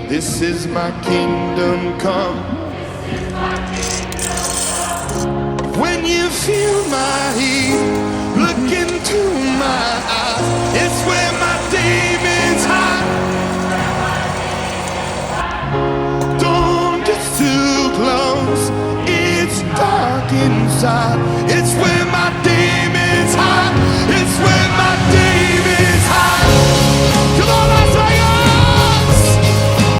This is my kingdom come. When you feel my heat, look into my eyes. It's where my demons hide. Don't get too close, it's dark inside.